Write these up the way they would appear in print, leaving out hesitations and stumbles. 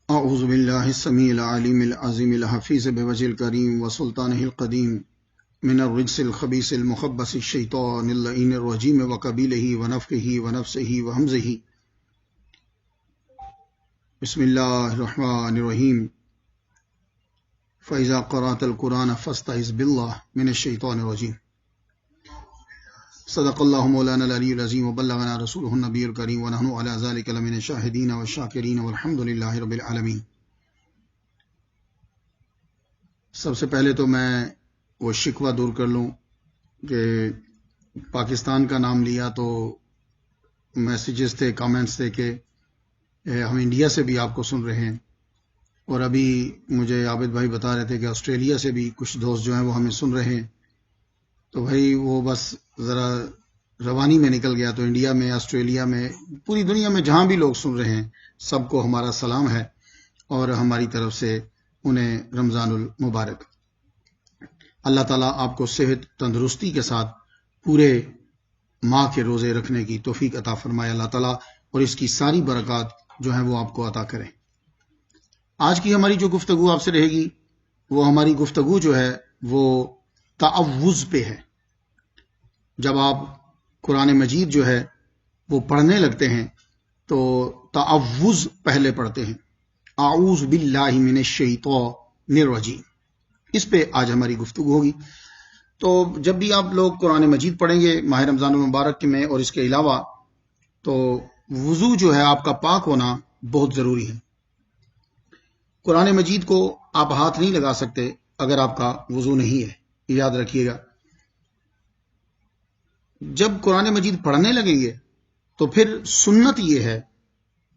اعوذ باللہ السمیع العلیم العظیم الحفیظ بوجہ الکریم وسلطانہ القدیم من الرجس الخبیث المخبث الشیطان اللعین الرجیم وقبیلہ ونفخہ ونفسہ وہمزہ. بسم اللہ الرحمن الرحیم. فإذا قرأت القرآن فاستعذ باللہ من الشیطان الرجیم. صدق اللہ مولانا العلی العظیم وبلغنا رسولہ النبی الکریم ونحن علی ذلک لمن الشاہدین والشاکرین والحمد للہ رب العالمین. سب سے پہلے تو میں وہ شکوہ دور کر لوں کہ پاکستان کا نام لیا تو میسیجز تھے، کامنٹس تھے کہ ہم انڈیا سے بھی آپ کو سن رہے ہیں، اور ابھی مجھے عابد بھائی بتا رہے تھے کہ آسٹریلیا سے بھی کچھ دوست جو ہیں وہ ہمیں سن رہے ہیں. تو بھائی وہ بس ذرا روانی میں نکل گیا. تو انڈیا میں، آسٹریلیا میں، پوری دنیا میں جہاں بھی لوگ سن رہے ہیں سب کو ہمارا سلام ہے اور ہماری طرف سے انہیں رمضان المبارک. اللہ تعالیٰ آپ کو صحت تندرستی کے ساتھ پورے ماہ کے روزے رکھنے کی توفیق عطا فرمائے اللہ تعالیٰ، اور اس کی ساری برکات جو ہیں وہ آپ کو عطا کریں. آج کی ہماری جو گفتگو آپ سے رہے گی، وہ ہماری گفتگو جو ہے وہ تعوذ پہ ہے. جب آپ قرآن مجید جو ہے وہ پڑھنے لگتے ہیں تو تعوذ پہلے پڑھتے ہیں، اعوذ باللہ من الشیطان الرجیم. اس پہ آج ہماری گفتگو ہوگی. تو جب بھی آپ لوگ قرآن مجید پڑھیں گے ماہ رمضان المبارک میں، اور اس کے علاوہ تو وضو جو ہے آپ کا پاک ہونا بہت ضروری ہے. قرآن مجید کو آپ ہاتھ نہیں لگا سکتے اگر آپ کا وضو نہیں ہے، یاد رکھیے گا. جب قرآن مجید پڑھنے لگیں گے تو پھر سنت یہ ہے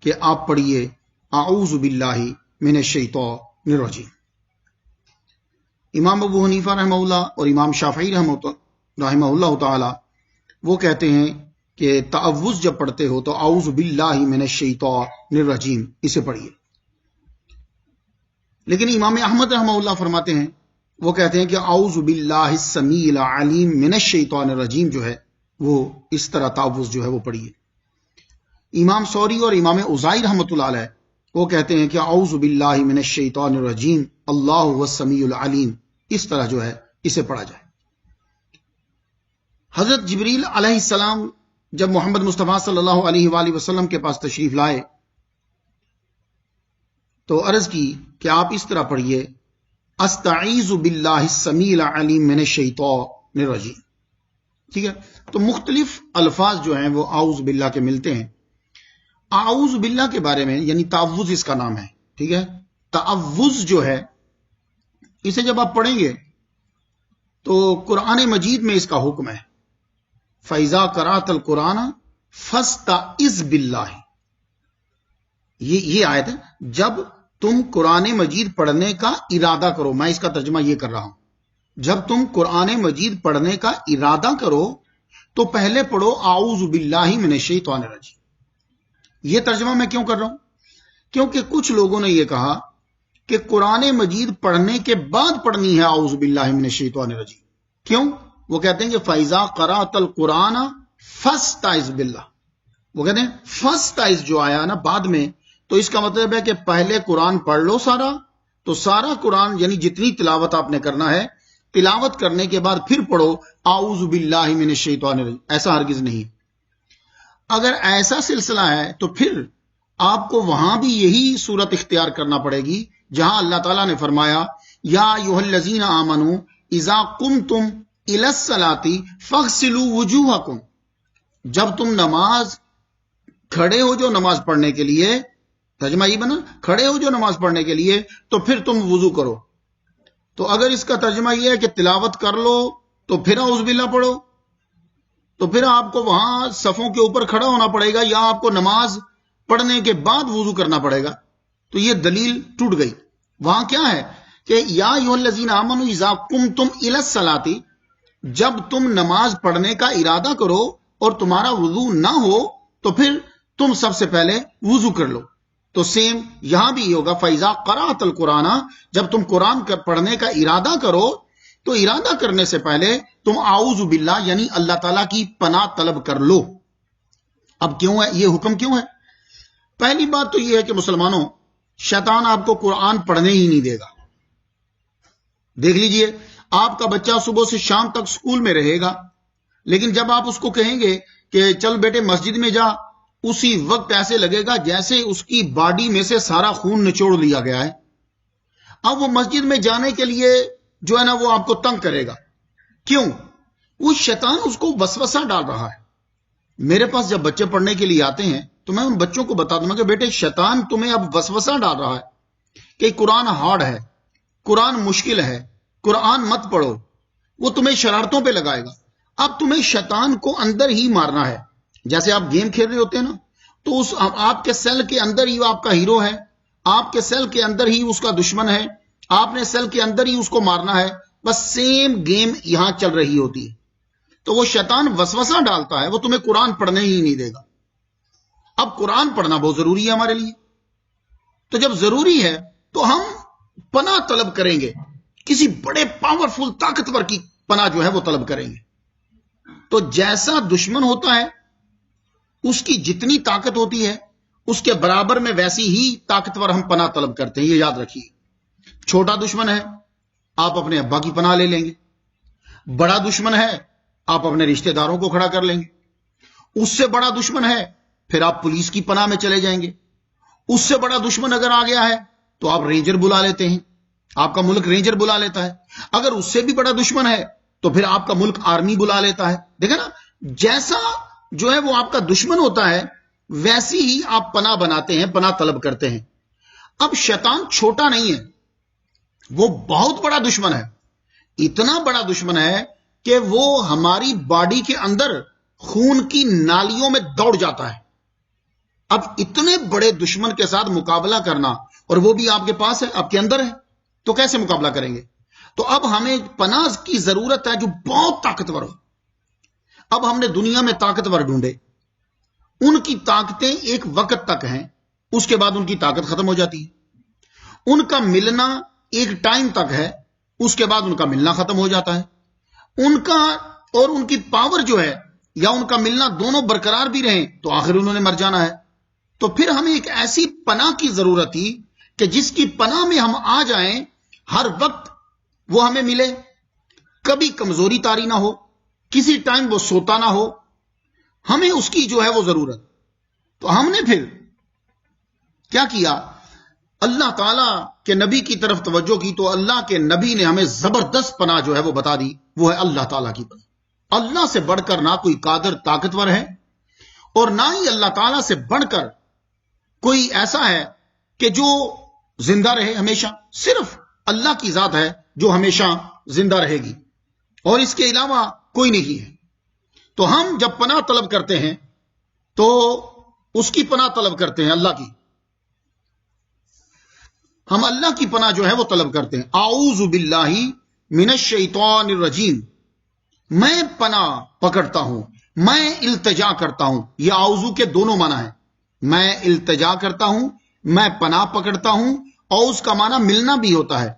کہ آپ پڑھیے اعوذ باللہ من الشیطان الرجیم. امام ابو حنیفہ رحمہ اللہ اور امام شافعی رحمہ اللہ تعالی وہ کہتے ہیں کہ تعوذ جب پڑھتے ہو تو اعوذ باللہ من الشیطان الرجیم اسے پڑھیے. لیکن امام احمد رحمہ اللہ فرماتے ہیں، وہ کہتے ہیں کہ اعوذ باللہ السمیع العلیم من الشیطان الرجیم جو ہے وہ اس طرح تعوذ جو ہے وہ پڑھیے. امام ثوری اور امام اوزاعی رحمۃ اللہ علیہ وہ کہتے ہیں کہ اعوذ باللہ من الشیطان الرجیم اللہ هو السمیع العلیم، اس طرح جو ہے اسے پڑھا جائے. حضرت جبریل علیہ السلام جب محمد مصطفیٰ صلی اللہ علیہ وآلہ وسلم کے پاس تشریف لائے تو عرض کی کہ آپ اس طرح پڑھیے استعیذ باللہ السمیع العلیم من الشیطان الرجیم. ٹھیک ہے، تو مختلف الفاظ جو ہیں وہ اعوذ باللہ کے ملتے ہیں. اعوذ باللہ کے بارے میں یعنی تعوذ اس کا نام ہے. ٹھیک ہے، تعوذ جو ہے اسے جب آپ پڑھیں گے تو قرآن مجید میں اس کا حکم ہے فَإِذَا قَرَأْتَ الْقُرْآنَ فَاسْتَعِذْ بِاللَّهِ. یہ آیت ہے، جب تم قرآن مجید پڑھنے کا ارادہ کرو. میں اس کا ترجمہ یہ کر رہا ہوں، جب تم قرآن مجید پڑھنے کا ارادہ کرو تو پہلے پڑھو اعوذ باللہ من الشیطان الرجیم. یہ ترجمہ میں کیوں کر رہا ہوں؟ کیونکہ کچھ لوگوں نے یہ کہا کہ قرآن مجید پڑھنے کے بعد پڑھنی ہے اعوذ باللہ من الشیطان الرجیم. کیوں؟ وہ کہتے ہیں کہ فَإِذَا قَرَأْتَ الْقُرْآنَ فَاسْتَعِذْ بِاللَّهِ. وہ کہتے ہیں فَاسْتَعِذْ جو آیا نا بعد میں، تو اس کا مطلب ہے کہ پہلے قرآن پڑھ لو سارا، تو سارا قرآن یعنی جتنی تلاوت آپ نے کرنا ہے، تلاوت کرنے کے بعد پھر پڑھو اعوذ باللہ من الشیطان الرجیم. ایسا ہرگز نہیں. اگر ایسا سلسلہ ہے تو پھر آپ کو وہاں بھی یہی صورت اختیار کرنا پڑے گی جہاں اللہ تعالیٰ نے فرمایا یا ایھا الذین آمنوا اذا قمتم الی الصلاۃ فاغسلوا وجوہکم. جب تم نماز کھڑے ہو جو نماز پڑھنے کے لیے، ترجمہ یہ بنا کھڑے ہو جو نماز پڑھنے کے لیے، تو پھر تم وضو کرو. تو اگر اس کا ترجمہ یہ ہے کہ تلاوت کر لو تو پھر اعوذ باللہ پڑھو، تو پھر آپ کو وہاں صفوں کے اوپر کھڑا ہونا پڑے گا یا آپ کو نماز پڑھنے کے بعد وضو کرنا پڑے گا. تو یہ دلیل ٹوٹ گئی. وہاں کیا ہے کہ یا ایھا الذین آمنوا اذا قمتم الی الصلاۃ، جب تم نماز پڑھنے کا ارادہ کرو اور تمہارا وضو نہ ہو تو پھر تم سب سے پہلے وضو کر لو. تو سیم یہاں بھی یہ ہوگا فَإِذَا قَرَأْتَ الْقُرْآنَ، جب تم قرآن پڑھنے کا ارادہ کرو تو ارادہ کرنے سے پہلے تم اعوذ باللہ یعنی اللہ تعالیٰ کی پناہ طلب کر لو. اب کیوں ہے یہ حکم، کیوں ہے؟ پہلی بات تو یہ ہے کہ مسلمانوں، شیطان آپ کو قرآن پڑھنے ہی نہیں دے گا۔ دیکھ لیجئے، آپ کا بچہ صبح سے شام تک سکول میں رہے گا، لیکن جب آپ اس کو کہیں گے کہ چل بیٹے مسجد میں جا، اسی وقت ایسے لگے گا جیسے اس کی باڈی میں سے سارا خون نچوڑ لیا گیا ہے۔ اب وہ مسجد میں جانے کے لیے جو ہے نا وہ آپ کو تنگ کرے گا۔ کیوں؟ وہ شیطان اس کو وسوسہ ڈال رہا ہے۔ میرے پاس جب بچے پڑھنے کے لیے آتے ہیں تو میں ان بچوں کو بتا دوں گا کہ بیٹے شیطان تمہیں اب وسوسہ ڈال رہا ہے کہ قرآن ہارڈ ہے، قرآن مشکل ہے، قرآن مت پڑھو۔ وہ تمہیں شرارتوں پہ لگائے گا۔ اب تمہیں شیطان کو اندر ہی مارنا ہے۔ جیسے آپ گیم کھیل رہے ہوتے ہیں نا، تو اس آپ کے سیل کے اندر ہی وہ آپ کا ہیرو ہے، آپ کے سیل کے اندر ہی اس کا دشمن ہے، آپ نے سیل کے اندر ہی اس کو مارنا ہے۔ بس سیم گیم یہاں چل رہی ہوتی ہے۔ تو وہ شیطان وسوسہ ڈالتا ہے، وہ تمہیں قرآن پڑھنے ہی نہیں دے گا۔ اب قرآن پڑھنا بہت ضروری ہے ہمارے لیے، تو جب ضروری ہے تو ہم پناہ طلب کریں گے، کسی بڑے پاورفل طاقتور کی پناہ جو ہے وہ طلب کریں گے۔ تو جیسا دشمن ہوتا ہے، اس کی جتنی طاقت ہوتی ہے اس کے برابر میں ویسی ہی طاقتور ہم پناہ طلب کرتے ہیں، یہ یاد رکھیے۔ چھوٹا دشمن ہے، آپ اپنے ابا کی پناہ لے لیں گے۔ بڑا دشمن ہے، آپ اپنے رشتہ داروں کو کھڑا کر لیں گے۔ اس سے بڑا دشمن ہے، پھر آپ پولیس کی پناہ میں چلے جائیں گے۔ اس سے بڑا دشمن اگر آ گیا ہے تو آپ رینجر بلا لیتے ہیں، آپ کا ملک رینجر بلا لیتا ہے۔ اگر اس سے بھی بڑا دشمن ہے تو پھر آپ کا ملک آرمی بلا لیتا ہے۔ دیکھیں نا، جیسا جو ہے وہ آپ کا دشمن ہوتا ہے ویسی ہی آپ پناہ بناتے ہیں، پناہ طلب کرتے ہیں۔ اب شیطان چھوٹا نہیں ہے، وہ بہت بڑا دشمن ہے۔ اتنا بڑا دشمن ہے کہ وہ ہماری باڈی کے اندر خون کی نالیوں میں دوڑ جاتا ہے۔ اب اتنے بڑے دشمن کے ساتھ مقابلہ کرنا، اور وہ بھی آپ کے پاس ہے، آپ کے اندر ہے، تو کیسے مقابلہ کریں گے؟ تو اب ہمیں پناہ کی ضرورت ہے جو بہت طاقتور ہو۔ اب ہم نے دنیا میں طاقتور ڈھونڈے، ان کی طاقتیں ایک وقت تک ہیں، اس کے بعد ان کی طاقت ختم ہو جاتی ہے۔ ان کا ملنا ایک ٹائم تک ہے، اس کے بعد ان کا ملنا ختم ہو جاتا ہے۔ ان کا اور ان کی پاور جو ہے یا ان کا ملنا دونوں برقرار بھی رہیں تو آخر انہوں نے مر جانا ہے۔ تو پھر ہمیں ایک ایسی پناہ کی ضرورت تھی کہ جس کی پناہ میں ہم آ جائیں، ہر وقت وہ ہمیں ملے، کبھی کمزوری طاری نہ ہو، کسی ٹائم وہ سوتا نہ ہو، ہمیں اس کی جو ہے وہ ضرورت۔ تو ہم نے پھر کیا کیا؟ اللہ تعالیٰ کے نبی کی طرف توجہ کی، تو اللہ کے نبی نے ہمیں زبردست پناہ جو ہے وہ بتا دی، وہ ہے اللہ تعالیٰ کی پناہ۔ اللہ سے بڑھ کر نہ کوئی قادر طاقتور ہے، اور نہ ہی اللہ تعالیٰ سے بڑھ کر کوئی ایسا ہے کہ جو زندہ رہے ہمیشہ۔ صرف اللہ کی ذات ہے جو ہمیشہ زندہ رہے گی، اور اس کے علاوہ کوئی نہیں ہے۔ تو ہم جب پناہ طلب کرتے ہیں تو اس کی پناہ طلب کرتے ہیں، اللہ کی۔ ہم اللہ کی پناہ جو ہے وہ طلب کرتے ہیں۔ اعوذ باللہ من الشیطان الرجیم، میں پناہ پکڑتا ہوں، میں التجا کرتا ہوں۔ یہ اعوذ کے دونوں معنی ہیں، میں التجا کرتا ہوں، میں پناہ پکڑتا ہوں۔ اعوذ کا معنی ملنا بھی ہوتا ہے،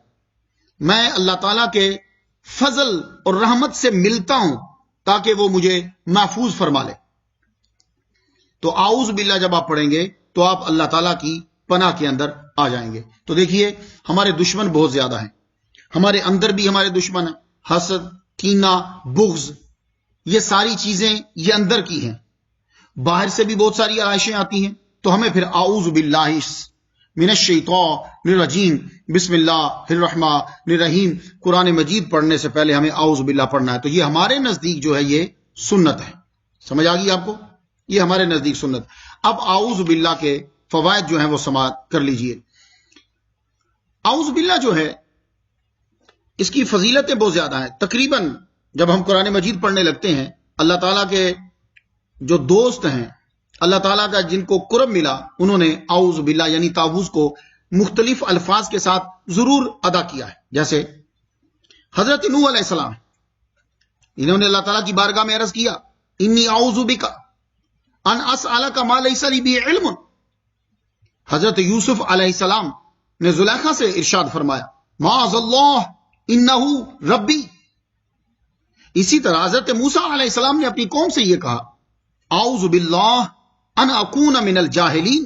میں اللہ تعالیٰ کے فضل اور رحمت سے ملتا ہوں تاکہ وہ مجھے محفوظ فرما لے۔ تو اعوذ باللہ جب آپ پڑھیں گے تو آپ اللہ تعالیٰ کی پناہ کے اندر آ جائیں گے۔ تو دیکھیے، ہمارے دشمن بہت زیادہ ہیں، ہمارے اندر بھی ہمارے دشمن ہیں، حسد، کینہ، بغض، یہ ساری چیزیں یہ اندر کی ہیں۔ باہر سے بھی بہت ساری آلائشیں آتی ہیں، تو ہمیں پھر اعوذ باللہ من الشیطان الرجیم بسم اللہ الرحمن الرحیم قرآن مجید پڑھنے سے پہلے ہمیں اعوذ باللہ پڑھنا ہے۔ تو یہ ہمارے نزدیک جو ہے یہ سنت ہے۔ سمجھ آ گئی آپ کو؟ یہ ہمارے نزدیک سنت۔ اب اعوذ باللہ کے فوائد جو ہیں وہ سماعت کر لیجئے۔ اعوذ باللہ جو ہے اس کی فضیلتیں بہت زیادہ ہیں۔ تقریباً جب ہم قرآن مجید پڑھنے لگتے ہیں، اللہ تعالیٰ کے جو دوست ہیں، اللہ تعالیٰ کا جن کو قرب ملا، انہوں نے اعوذ باللہ یعنی تعوذ کو مختلف الفاظ کے ساتھ ضرور ادا کیا ہے۔ جیسے حضرت نوح علیہ السلام، انہوں نے اللہ تعالیٰ کی بارگاہ میں عرض کیا، انی اعوذ بک ان اسألک ما لیس لی بہ علم۔ حضرت یوسف علیہ السلام نے زلیخا سے ارشاد فرمایا، معاذ اللہ انہ ربی۔ اسی طرح حضرت موسیٰ علیہ السلام نے اپنی قوم سے یہ کہا، اعوذ باللہ ان اکون من الجاہلین۔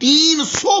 300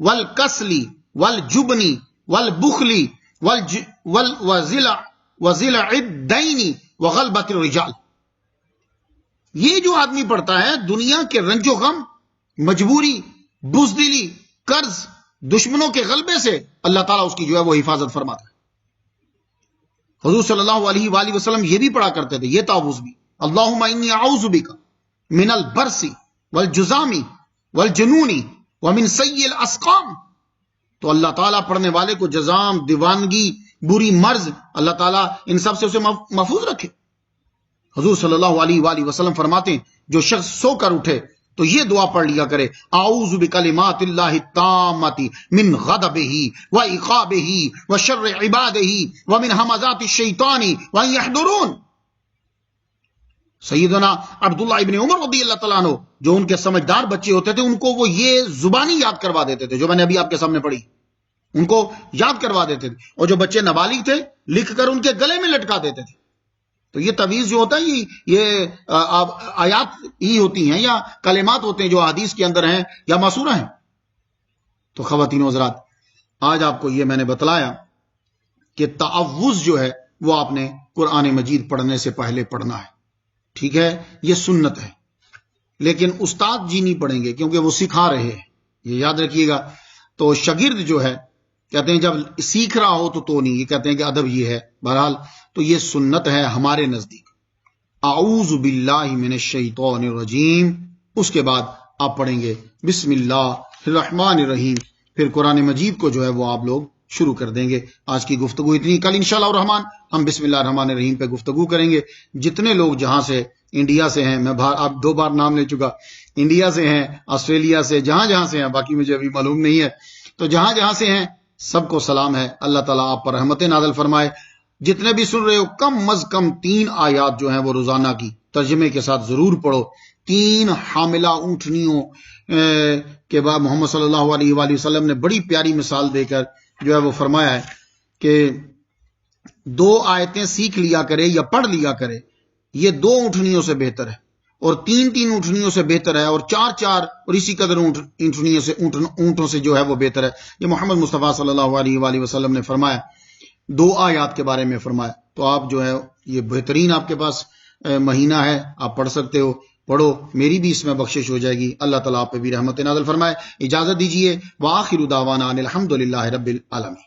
والکسلی والجبنی والبخلی وزلع الدین وغلبۃ الرجال. یہ جو آدمی پڑھتا ہے دنیا کے رنج و غم، مجبوری، بزدلی، قرض، دشمنوں کے غلبے سے اللہ تعالیٰ اس کی جو ہے وہ حفاظت فرماتا ہے. حضور صلی اللہ علیہ وآلہ وسلم یہ بھی پڑھا کرتے تھے، یہ تعوذ بھی، اللہم انی اعوذ بک من البرس والجذام والجنون ومن سیء الاسقام. تو اللہ تعالیٰ پڑھنے والے کو جزام، دیوانگی، بری مرض، اللہ تعالیٰ ان سب سے اسے محفوظ رکھے. حضور صلی اللہ علیہ وآلہ وسلم فرماتے ہیں جو شخص سو کر اٹھے تو یہ دعا پڑھ لیا کرے، اعوذ بکلمات اللہ التامۃ من غضبہ وعقابہ وشر عبادہ ومن ہمزات الشیطان وان یحضرون. سیدنا عبداللہ ابن عمر رضی اللہ تعالیٰ عنہ جو ان کے سمجھدار بچے ہوتے تھے ان کو وہ یہ زبانی یاد کروا دیتے تھے جو میں نے ابھی آپ کے سامنے پڑھی، ان کو یاد کروا دیتے تھے. اور جو بچے نابالغ تھے لکھ کر ان کے گلے میں لٹکا دیتے تھے. تو یہ تعویذ جو ہوتا ہے یہ آیات ہی ہوتی ہیں یا کلمات ہوتے ہیں جو حدیث کے اندر ہیں یا ماسورہ ہیں. تو خواتین و حضرات، آج آپ کو یہ میں نے بتلایا کہ تعوذ جو ہے وہ آپ نے قرآن مجید پڑھنے سے پہلے پڑھنا ہے. ٹھیک ہے، یہ سنت ہے، لیکن استاد جی نہیں پڑھیں گے کیونکہ وہ سکھا رہے ہیں، یہ یاد رکھیے گا. تو شاگرد جو ہے کہتے ہیں جب سیکھ رہا ہو تو نہیں، یہ کہتے ہیں کہ ادب یہ ہے. بہرحال تو یہ سنت ہے ہمارے نزدیک. اعوذ باللہ من الشیطان الرجیم، اس کے بعد آپ پڑھیں گے بسم اللہ الرحمن الرحیم، پھر قرآن مجید کو جو ہے وہ آپ لوگ شروع کر دیں گے. آج کی گفتگو اتنی. کل انشاءاللہ الرحمن ہم بسم اللہ الرحمن الرحیم پہ گفتگو کریں گے. جتنے لوگ جہاں سے انڈیا سے ہیں، میں آپ 2 بار نام لے چکا، انڈیا سے ہیں، آسٹریلیا سے، جہاں سے ہیں، باقی مجھے ابھی معلوم نہیں ہے، تو جہاں سے ہیں سب کو سلام ہے. اللہ تعالیٰ آپ پر رحمت نازل فرمائے. جتنے بھی سن رہے ہو کم از کم 3 آیات جو ہیں وہ روزانہ کی ترجمے کے ساتھ ضرور پڑھو. 3 حاملہ اونٹنیوں کے بعد محمد صلی اللہ علیہ وآلہ وسلم نے بڑی پیاری مثال دے کر جو ہے وہ فرمایا ہے کہ 2 آیتیں سیکھ لیا کرے یا پڑھ لیا کرے، یہ 2 اونٹنیوں سے بہتر ہے، اور 3 اونٹنیوں سے بہتر ہے، اور 4 اور اسی قدر اونٹوں سے جو ہے وہ بہتر ہے. یہ محمد مصطفیٰ صلی اللہ علیہ وآلہ وسلم نے فرمایا. 2 آیات کے بارے میں فرمایا. تو آپ جو ہے یہ بہترین آپ کے پاس مہینہ ہے، آپ پڑھ سکتے ہو، پڑھو، میری بھی اس میں بخشش ہو جائے گی. اللہ تعالیٰ آپ پہ بھی رحمت نازل فرمائے. اجازت دیجیے. وآخر دعوانا ان الحمد للہ رب العالمین.